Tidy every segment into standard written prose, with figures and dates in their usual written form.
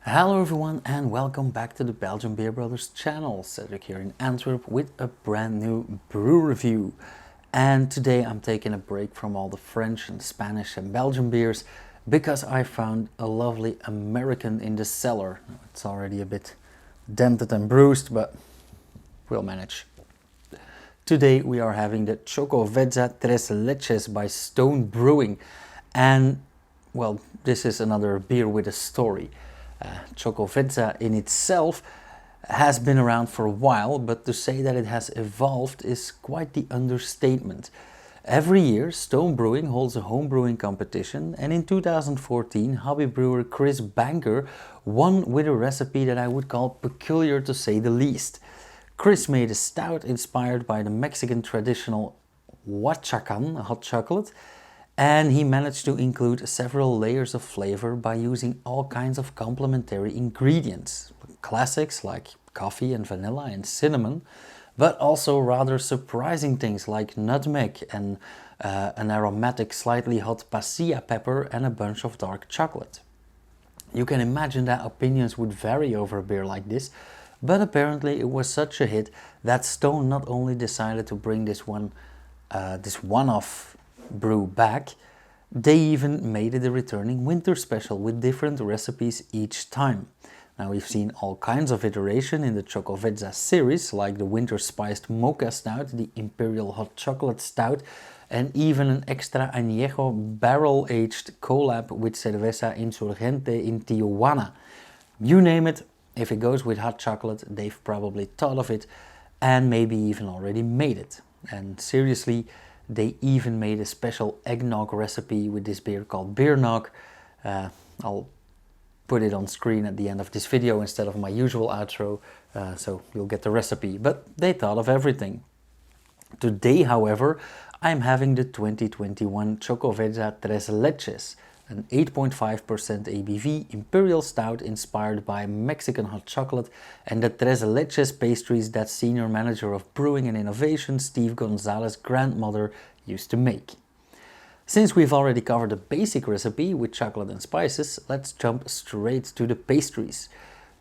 Hello everyone and welcome back to the Belgian Beer Brothers channel. Cedric here in Antwerp with a brand new brew review. And today I'm taking a break from all the French and Spanish and Belgian beers because I found a lovely American in the cellar. It's already a bit dented and bruised, but we'll manage. Today we are having the Xocoveza Tres Leches by Stone Brewing. And well, this is another beer with a story. Xocoveza in itself has been around for a while, but to say that it has evolved is quite the understatement. Every year, Stone Brewing holds a home brewing competition, and in 2014, hobby brewer Chris Banker won with a recipe that I would call peculiar to say the least. Chris made a stout inspired by the Mexican traditional huachacan, hot chocolate, and he managed to include several layers of flavor by using all kinds of complementary ingredients. Classics like coffee and vanilla and cinnamon, but also rather surprising things like nutmeg and an aromatic slightly hot pasilla pepper and a bunch of dark chocolate. You can imagine that opinions would vary over a beer like this, but apparently it was such a hit that Stone not only decided to bring this one-off brew back, they even made it a returning winter special with different recipes each time. Now we've seen all kinds of iteration in the Xocoveza series, like the winter spiced mocha stout, the imperial hot chocolate stout, and even an extra añejo barrel aged collab with Cerveza Insurgente in Tijuana. You name it, if it goes with hot chocolate, they've probably thought of it and maybe even already made it. And seriously, they even made a special eggnog recipe with this beer called Beer Nog. I'll put it on screen at the end of this video instead of my usual outro, so you'll get the recipe. But they thought of everything. Today, however, I'm having the 2021 Xocoveza Tres Leches, an 8.5% ABV imperial stout inspired by Mexican hot chocolate and the Tres Leches pastries that senior manager of brewing and innovation Steve Gonzalez's grandmother used to make. Since we've already covered the basic recipe with chocolate and spices, let's jump straight to the pastries.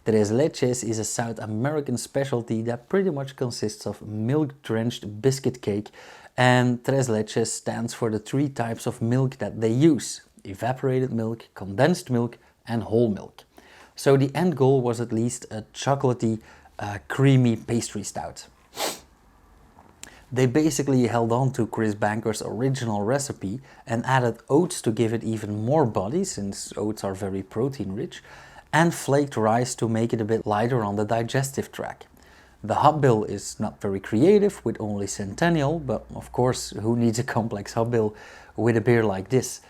Tres Leches is a South American specialty that pretty much consists of milk-drenched biscuit cake, and Tres Leches stands for the three types of milk that they use: evaporated milk, condensed milk, and whole milk. So the end goal was at least a chocolatey, creamy pastry stout. They basically held on to Chris Banker's original recipe and added oats to give it even more body, since oats are very protein rich, and flaked rice to make it a bit lighter on the digestive tract. The hop bill is not very creative with only Centennial, but of course who needs a complex hop bill with a beer like this?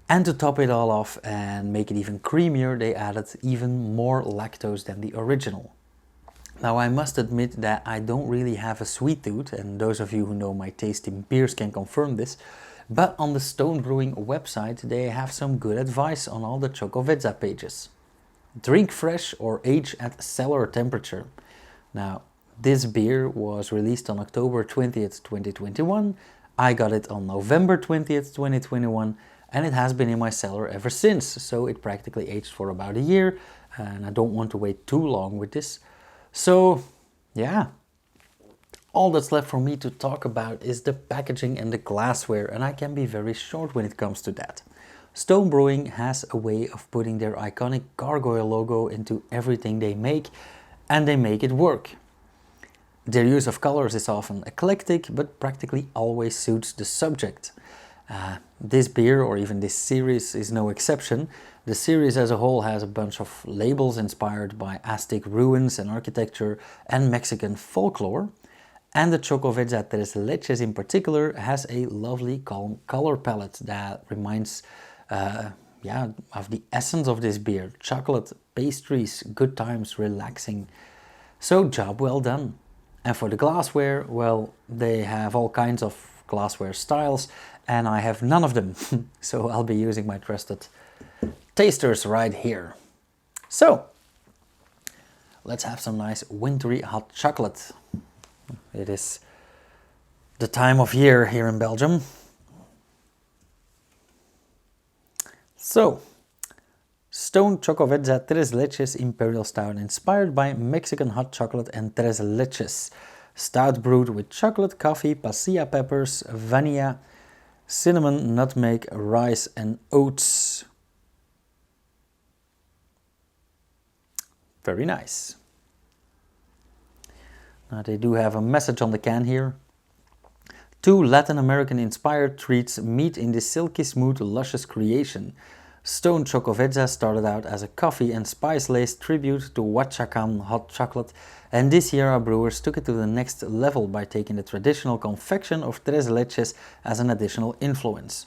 And to top it all off and make it even creamier, they added even more lactose than the original. Now I must admit that I don't really have a sweet tooth, and those of you who know my taste in beers can confirm this, but on the Stone Brewing website they have some good advice on all the Xocoveza pages. Drink fresh or age at cellar temperature. Now this beer was released on October 20th, 2021, I got it on November 20th, 2021, and it has been in my cellar ever since, so it practically aged for about a year, and I don't want to wait too long with this. So yeah, all that's left for me to talk about is the packaging and the glassware, and I can be very short when it comes to that. Stone Brewing has a way of putting their iconic gargoyle logo into everything they make, and they make it work. Their use of colors is often eclectic, but practically always suits the subject. This beer, or even this series, is no exception. The series as a whole has a bunch of labels inspired by Aztec ruins and architecture and Mexican folklore. And the Xocoveza Tres Leches in particular has a lovely calm color palette that reminds of the essence of this beer. Chocolate, pastries, good times, relaxing. So job well done. And for the glassware, well, they have all kinds of glassware styles, and I have none of them, so I'll be using my trusted tasters right here. So let's have some nice wintry hot chocolate. It is the time of year here in Belgium. So Stone Xocoveza Tres Leches Imperial Stout inspired by Mexican hot chocolate and Tres Leches. Stout brewed with chocolate, coffee, pasilla peppers, vanilla, cinnamon, nutmeg, rice and oats. Very nice. Now they do have a message on the can here. 2 Latin American inspired treats meet in this silky smooth luscious creation. Stone Xocoveza started out as a coffee and spice-laced tribute to Huachacan hot chocolate, and this year our brewers took it to the next level by taking the traditional confection of Tres Leches as an additional influence.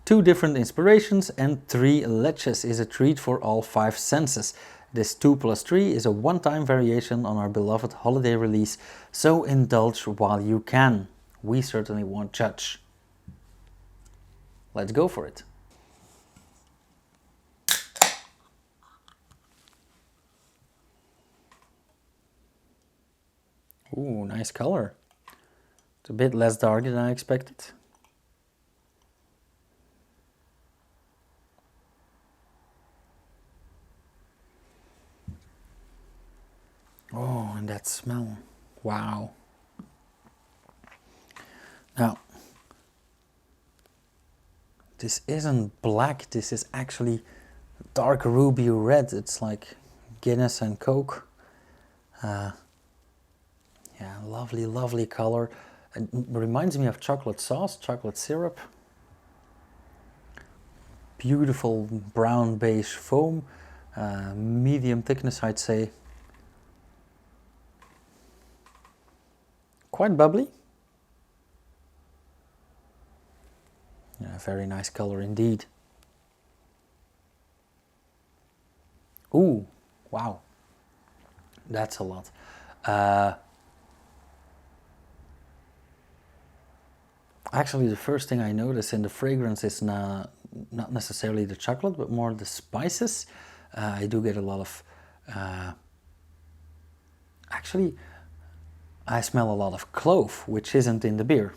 2 different inspirations and 3 leches is a treat for all 5 senses. This 2+3 is a one-time variation on our beloved holiday release, so indulge while you can. We certainly won't judge. Let's go for it. Ooh, nice color. It's a bit less dark than I expected. Oh, and that smell. Wow. Now, this isn't black, this is actually dark ruby red. It's like Guinness and Coke. Yeah, lovely, lovely color. It reminds me of chocolate sauce, chocolate syrup. Beautiful brown beige foam, medium thickness I'd say. Quite bubbly. Yeah, very nice color indeed. Ooh, wow. That's a lot. Actually, the first thing I notice in the fragrance is not necessarily the chocolate, but more the spices. I do get a lot of... actually, I smell a lot of clove, which isn't in the beer.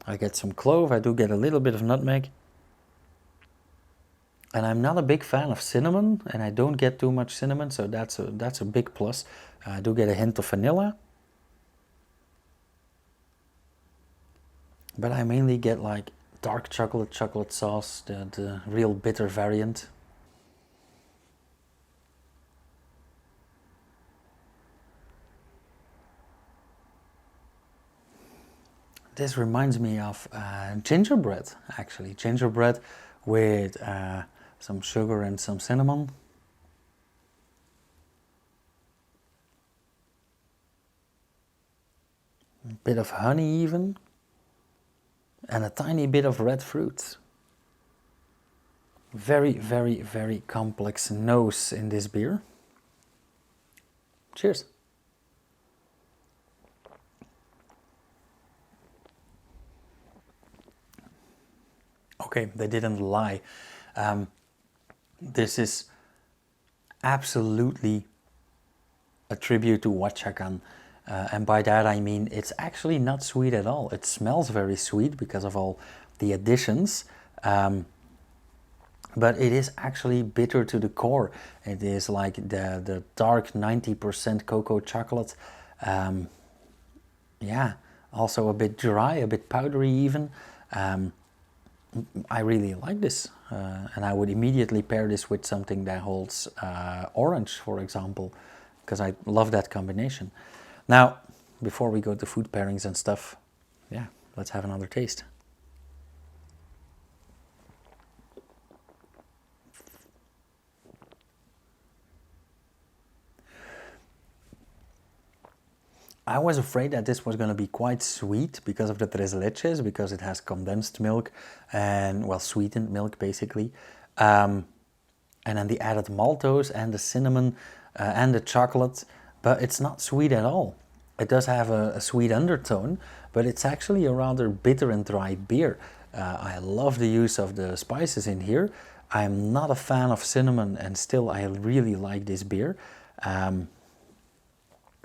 I get some clove, I do get a little bit of nutmeg. And I'm not a big fan of cinnamon, and I don't get too much cinnamon, so that's a big plus. I do get a hint of vanilla. But I mainly get like dark chocolate, chocolate sauce, the real bitter variant. This reminds me of gingerbread, actually. Gingerbread with some sugar and some cinnamon. A bit of honey even. And a tiny bit of red fruit. Very, very, very complex nose in this beer. Cheers. Okay, they didn't lie. This is absolutely a tribute to Huachacan. And by that I mean it's actually not sweet at all. It smells very sweet because of all the additions. But it is actually bitter to the core. It is like the dark 90% cocoa chocolate. Yeah, also a bit dry, a bit powdery even. I really like this, and I would immediately pair this with something that holds orange, for example, because I love that combination. Now, before we go to food pairings and stuff, yeah, let's have another taste. I was afraid that this was going to be quite sweet because of the tres leches, because it has condensed milk and, well, sweetened milk basically. And then the added maltose and the cinnamon and the chocolate, but it's not sweet at all. It does have a sweet undertone, but it's actually a rather bitter and dry beer. I love the use of the spices in here. I'm not a fan of cinnamon, and still I really like this beer.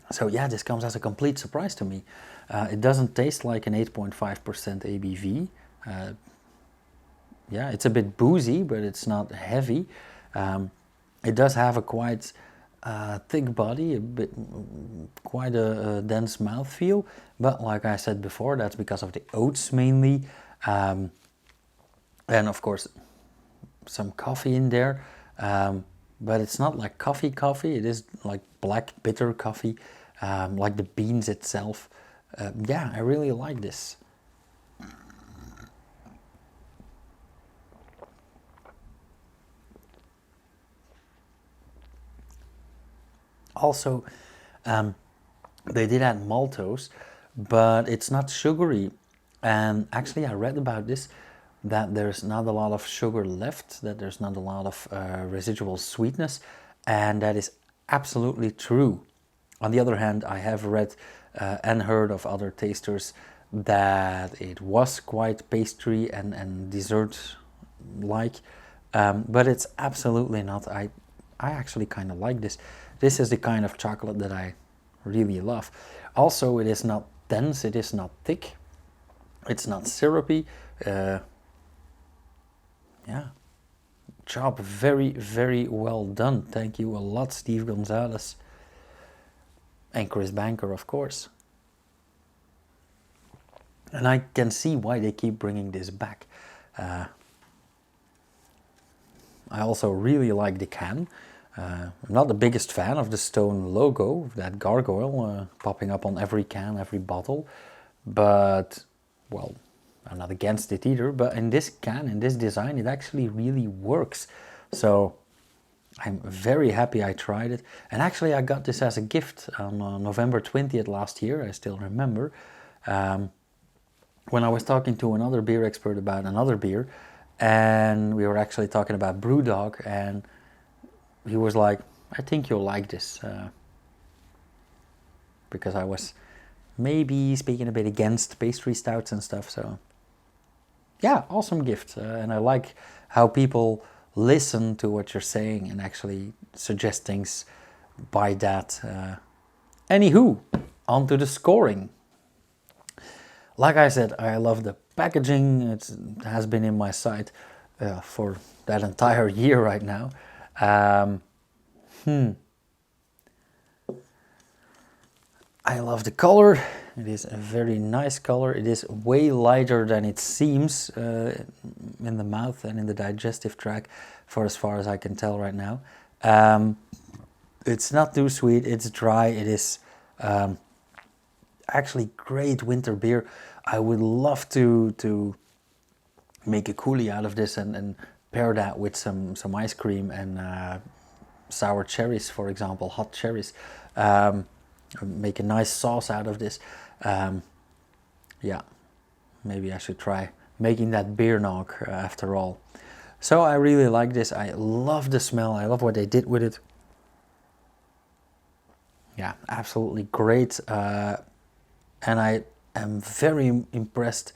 So yeah, this comes as a complete surprise to me. It doesn't taste like an 8.5% ABV. yeah, it's a bit boozy, but it's not heavy. It does have a quite thick body, quite a dense mouthfeel. But like I said before, that's because of the oats mainly, and of course some coffee in there. But it's not like coffee. It is like black bitter coffee, like the beans itself. Yeah, I really like this. Also, they did add maltose, but it's not sugary. And actually, I read about this, that there's not a lot of sugar left, that there's not a lot of residual sweetness, and that is absolutely true. On the other hand, I have read and heard of other tasters that it was quite pastry and dessert-like, but it's absolutely not. I actually kind of like this. This is the kind of chocolate that I really love. Also, it is not dense, it is not thick, it's not syrupy. Yeah, job very, very well done. Thank you a lot, Steve Gonzalez. And Chris Banker, of course. And I can see why they keep bringing this back. I also really like the can. I'm not the biggest fan of the Stone logo, that gargoyle popping up on every can, every bottle. But, well, I'm not against it either. But in this can, in this design, it actually really works. So I'm very happy I tried it. And actually, I got this as a gift on November 20th last year. I still remember. When I was talking to another beer expert about another beer. And we were actually talking about Brewdog, and he was like, I think you'll like this. Because I was maybe speaking a bit against pastry stouts and stuff. So yeah, awesome gift. And I like how people listen to what you're saying and actually suggest things by that. Anywho, on to the scoring. Like I said, I love the packaging. It has been in my sight for that entire year right now. I love the color. It is a very nice color. It is way lighter than it seems in the mouth and in the digestive tract, for as far as I can tell right now. It's not too sweet. It's dry. It is actually great winter beer. I would love to make a coulis out of this and pair that with some ice cream and sour cherries, for example, hot cherries. Make a nice sauce out of this. Yeah, maybe I should try making that beer nog after all. So I really like this. I love the smell. I love what they did with it. Yeah, absolutely great. And I am very impressed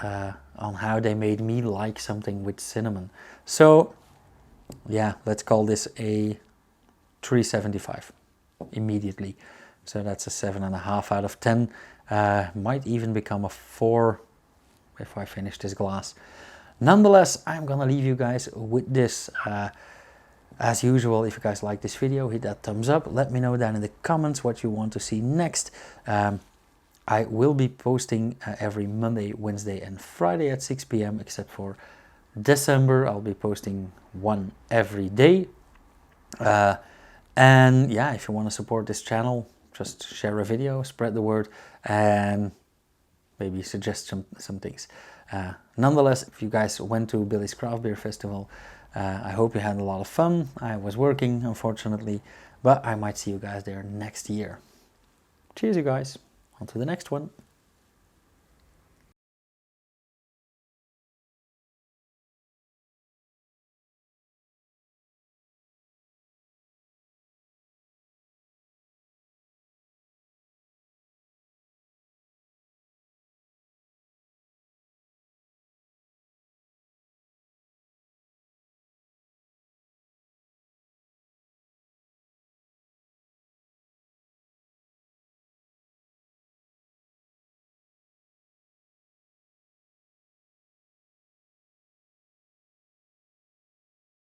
on how they made me like something with cinnamon. So yeah, let's call this a 375 immediately. So that's a 7.5 out of 10. Might even become a 4 if I finish this glass. Nonetheless, I'm gonna leave you guys with this. As usual, if you guys like this video, hit that thumbs up. Let me know down in the comments what you want to see next. I will be posting every Monday, Wednesday and Friday at 6 p.m. except for December. I'll be posting one every day. And yeah, if you want to support this channel, just share a video, spread the word, and maybe suggest some things. Nonetheless, if you guys went to Billy's Craft Beer Festival, I hope you had a lot of fun. I was working, unfortunately, but I might see you guys there next year. Cheers, you guys. On to the next one.